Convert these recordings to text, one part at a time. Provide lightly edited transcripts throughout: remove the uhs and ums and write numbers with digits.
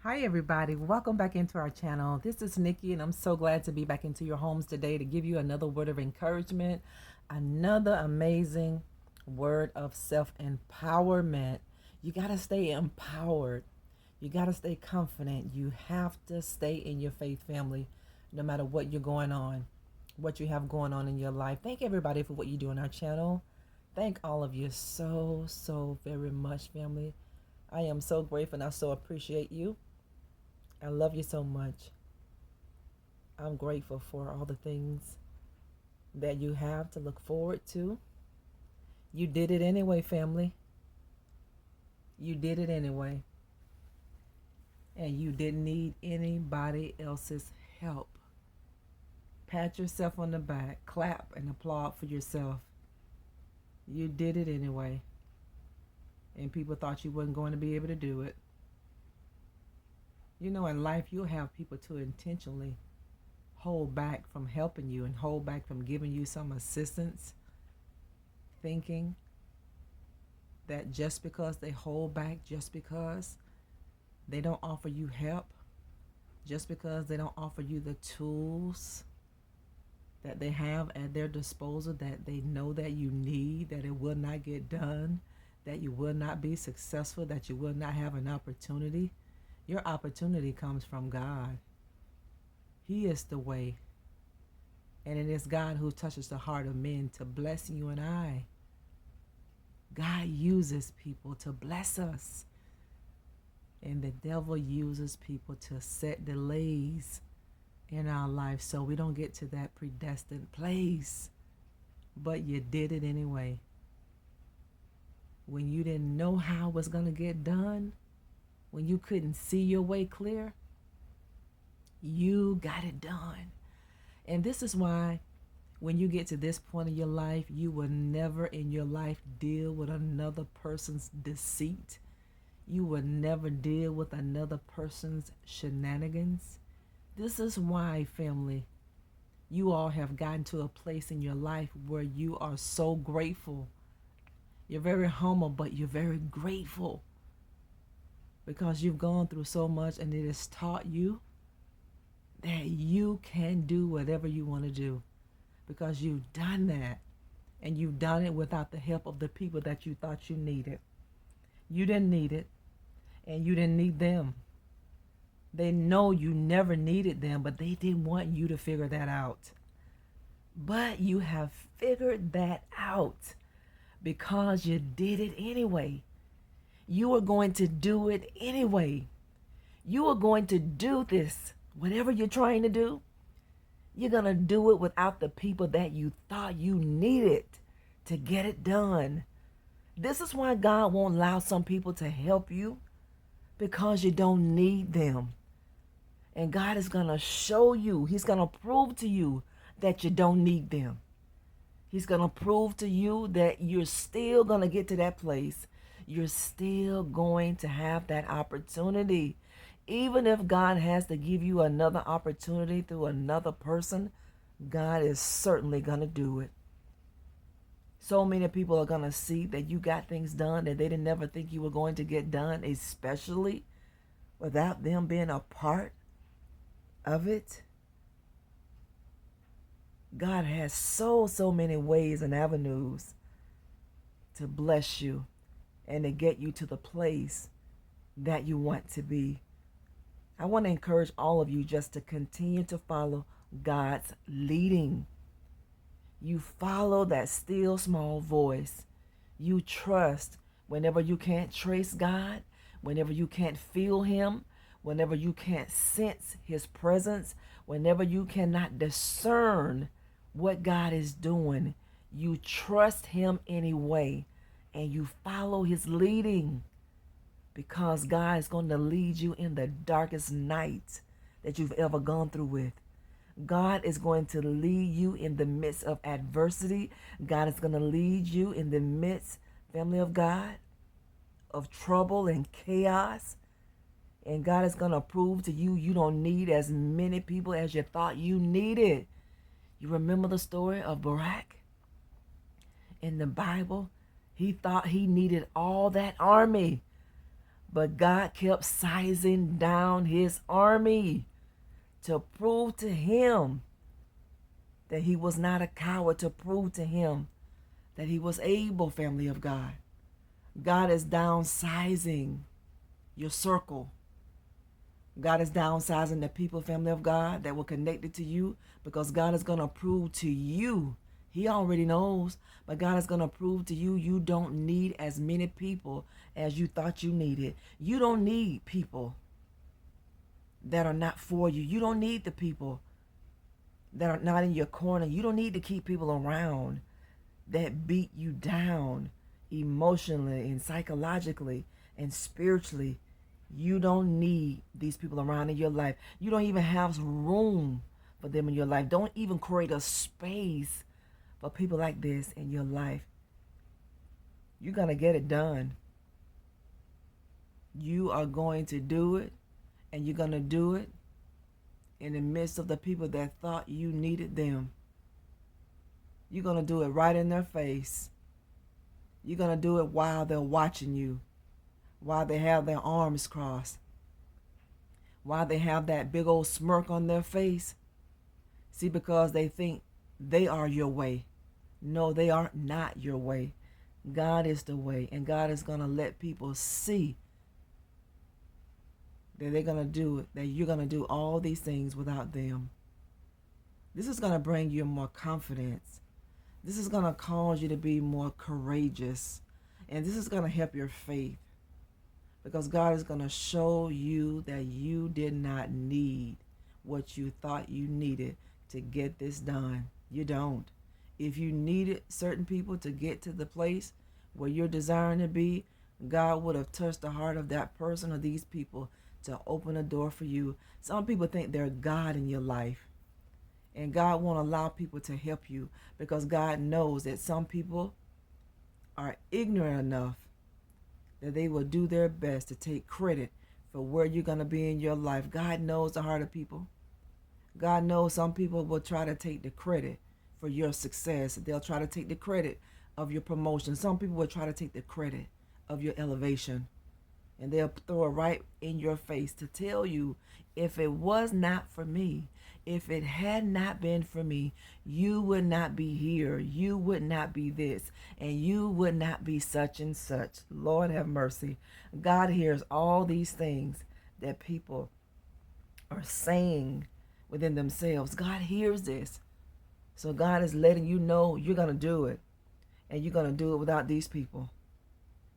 Hi, everybody. Welcome back into our channel. This is Nikki, and I'm so glad to be back into your homes today to give you another word of encouragement, another amazing word of self empowerment. You got to stay empowered, you got to stay confident. You have to stay in your faith, family, no matter what you're going on, what you have going on in your life. Thank everybody for what you do on our channel. Thank all of you so very much, family. I am so grateful and I so appreciate you. I love you so much. I'm grateful for all the things that you have to look forward to. You did it anyway, family. You did it anyway. And you didn't need anybody else's help. Pat yourself on the back, clap, and applaud for yourself. You did it anyway. And people thought you wasn't going to be able to do it. You know, in life, you'll have people to intentionally hold back from helping you and hold back from giving you some assistance, thinking that just because they hold back, just because they don't offer you help, just because they don't offer you the tools that they have at their disposal that they know that you need, that it will not get done, that you will not be successful, that you will not have an opportunity. Your opportunity comes from God. He is the way. And it is God who touches the heart of men to bless you and I. God uses people to bless us. And the devil uses people to set delays in our life so we don't get to that predestined place. But you did it anyway. When you didn't know how it was going to get done, when you couldn't see your way clear, you got it done. And this is why when you get to this point of your life, you will never in your life deal with another person's deceit. You will never deal with another person's shenanigans. This is why, family, you all have gotten to a place in your life where you are so grateful. You're very humble, but you're very grateful because you've gone through so much and it has taught you that you can do whatever you want to do because you've done that, and you've done it without the help of the people that you thought you needed. You didn't need it, and you didn't need them. They know you never needed them, but they didn't want you to figure that out. But you have figured that out because you did it anyway. You are going to do it anyway. You are going to do this, whatever you're trying to do. You're going to do it without the people that you thought you needed to get it done. This is why God won't allow some people to help you, because you don't need them. And God is going to show you, He's going to prove to you that you don't need them. He's going to prove to you that you're still going to get to that place. You're still going to have that opportunity. Even if God has to give you another opportunity through another person, God is certainly going to do it. So many people are going to see that you got things done that they didn't never think you were going to get done, especially without them being a part of it. God has so many ways and avenues to bless you and to get you to the place that you want to be. I want to encourage all of you just to continue to follow God's leading. You follow that still small voice. You trust whenever you can't trace God, whenever you can't feel Him, whenever you can't sense His presence, whenever you cannot discern what God is doing. You trust Him anyway, and you follow His leading, because God is going to lead you in the darkest night that you've ever gone through with. God is going to lead you in the midst of adversity. God is going to lead you in the midst, family of God, of trouble and chaos. And God is going to prove to you you don't need as many people as you thought you needed. You remember the story of Barak in the Bible? He thought he needed all that army. But God kept sizing down his army to prove to him that he was not a coward, to prove to him that he was able, family of God. God is downsizing your circle. God is downsizing the people, family of God, that were connected to you, because God is going to prove to you. He already knows, but God is going to prove to you you don't need as many people as you thought you needed. You don't need people that are not for you. You don't need the people that are not in your corner. You don't need to keep people around that beat you down emotionally and psychologically and spiritually. You don't need these people around in your life. You don't even have room for them in your life. Don't even create a space for people like this in your life. You're going to get it done. You are going to do it, and you're going to do it in the midst of the people that thought you needed them. You're going to do it right in their face. You're going to do it while they're watching you, while they have their arms crossed, while they have that big old smirk on their face. See, because they think they are your way. No, they are not your way. God is the way, and God is going to let people see that they're going to do it, that you're going to do all these things without them. This is going to bring you more confidence. This is going to cause you to be more courageous. And this is going to help your faith, because God is going to show you that you did not need what you thought you needed to get this done. You don't. If you needed certain people to get to the place where you're desiring to be, God would have touched the heart of that person or these people to open a door for you. Some people think they're God in your life, and God won't allow people to help you, because God knows that some people are ignorant enough that they will do their best to take credit for where you're going to be in your life. God knows the heart of people. God knows some people will try to take the credit for your success. They'll try to take the credit of your promotion. Some people will try to take the credit of your elevation. And they'll throw it right in your face to tell you, if it was not for me, if it had not been for me, you would not be here. You would not be this. And you would not be such and such. Lord have mercy. God hears all these things that people are saying within themselves. God hears this. So God is letting you know you're going to do it. And you're going to do it without these people.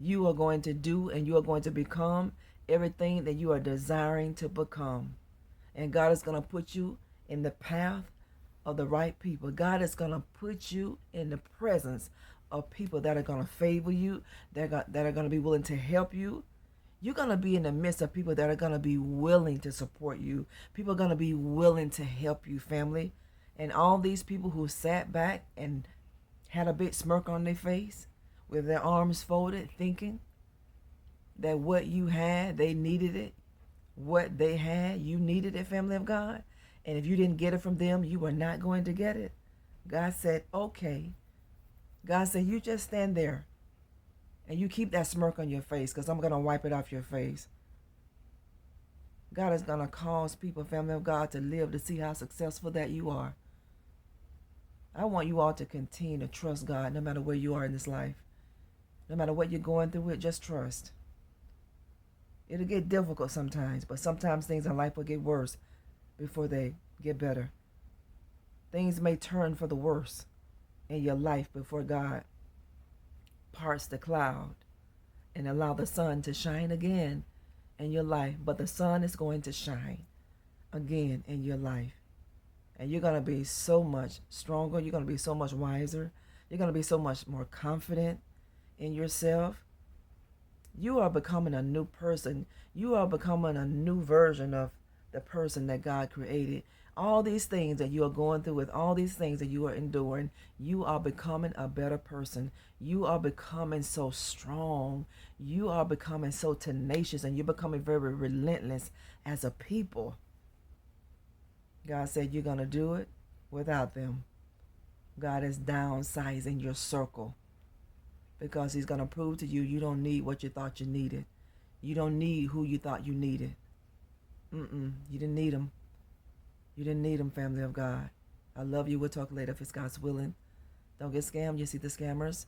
You are going to do, and you are going to become everything that you are desiring to become. And God is going to put you in the path of the right people. God is going to put you in the presence of people that are going to favor you, that are going to be willing to help you. You're going to be in the midst of people that are going to be willing to support you. People are going to be willing to help you, family. And all these people who sat back and had a big smirk on their face, with their arms folded, thinking that what you had, they needed it. What they had, you needed it, family of God. And if you didn't get it from them, you were not going to get it. God said, okay. God said, you just stand there and you keep that smirk on your face, because I'm going to wipe it off your face. God is going to cause people, family of God, to live to see how successful that you are. I want you all to continue to trust God no matter where you are in this life. No matter what you're going through with, just trust. It'll get difficult sometimes, but sometimes things in life will get worse before they get better. Things may turn for the worse in your life before God parts the cloud and allow the sun to shine again in your life. But the sun is going to shine again in your life. And you're going to be so much stronger. You're going to be so much wiser. You're going to be so much more confident in yourself. You are becoming a new person. You are becoming a new version of the person that God created. All these things that you are going through, with all these things that you are enduring, you are becoming a better person. You are becoming so strong. You are becoming so tenacious, and you're becoming very relentless as a people. God said you're going to do it without them. God is downsizing your circle, because he's going to prove to you you don't need what you thought you needed. You don't need who you thought you needed. You didn't need them. You didn't need them, family of God. I love you. We'll talk later if it's God's willing. Don't get scammed. You see the scammers?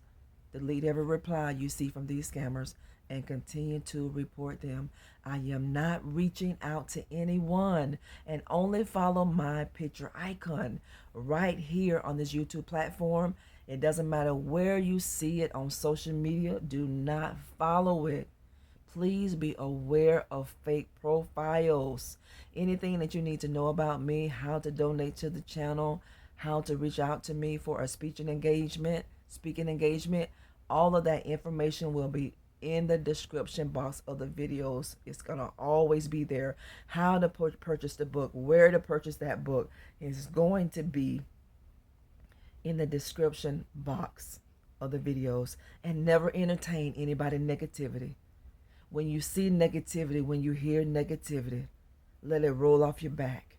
Delete every reply you see from these scammers and continue to report them. I am not reaching out to anyone, and only follow my picture icon right here on this YouTube platform. It doesn't matter where you see it on social media. Do not follow it. Please be aware of fake profiles. Anything that you need to know about me, how to donate to the channel, how to reach out to me for a speaking engagement, all of that information will be in the description box of the videos. It's going to always be there. How to purchase the book, where to purchase that book is going to be in the description box of the videos. And never entertain anybody negativity. When you see negativity, when you hear negativity, let it roll off your back.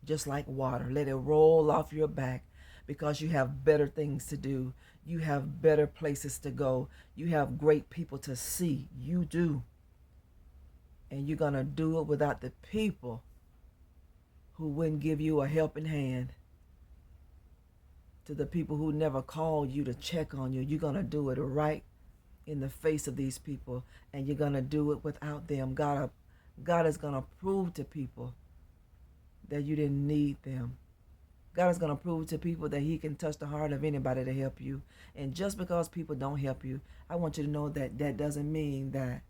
Just like water. Let it roll off your back, because you have better things to do. You have better places to go. You have great people to see. You do. And you're going to do it without the people who wouldn't give you a helping hand. To the people who never called you to check on you, you're going to do it right in the face of these people, and you're going to do it without them. God is going to prove to people that you didn't need them. God is going to prove to people that he can touch the heart of anybody to help you. And just because people don't help you, I want you to know that that doesn't mean that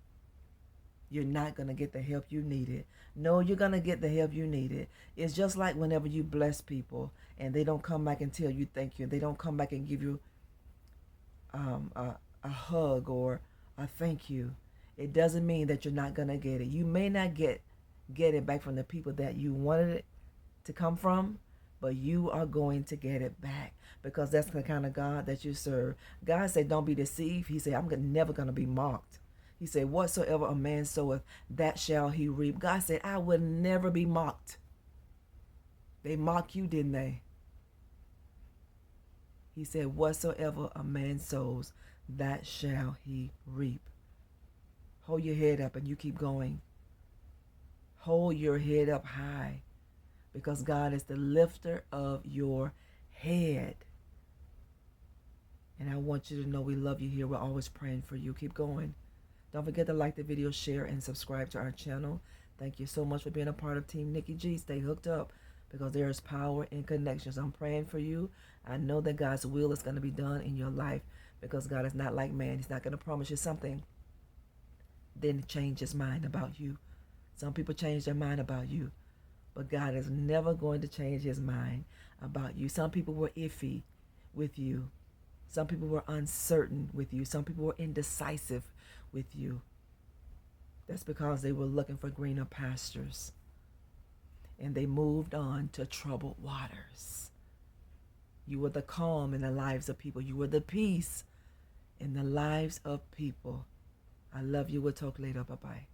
you're not going to get the help you needed. No, you're going to get the help you needed. It's just like whenever you bless people and they don't come back and tell you thank you. They don't come back and give you a hug or a thank you. It doesn't mean that you're not going to get it. You may not get it back from the people that you wanted it to come from, but you are going to get it back, because that's the kind of God that you serve. God said, don't be deceived. He said, I'm never going to be mocked. He said, whatsoever a man soweth, that shall he reap. God said, I will never be mocked. They mock you, didn't they? He said, whatsoever a man sows, that shall he reap. Hold your head up and you keep going. Hold your head up high, because God is the lifter of your head. And I want you to know we love you here. We're always praying for you. Keep going. Don't forget to like the video, share, and subscribe to our channel. Thank you so much for being a part of Team Nikki G. Stay hooked up, because there is power in connections. I'm praying for you. I know that God's will is going to be done in your life, because God is not like man. He's not going to promise you something, then change his mind about you. Some people change their mind about you, but God is never going to change his mind about you. Some people were iffy with you. Some people were uncertain with you. Some people were indecisive with you. That's because they were looking for greener pastures, and they moved on to troubled waters. You were the calm in the lives of people. You were the peace in the lives of people. I love you. We'll talk later. Bye-bye.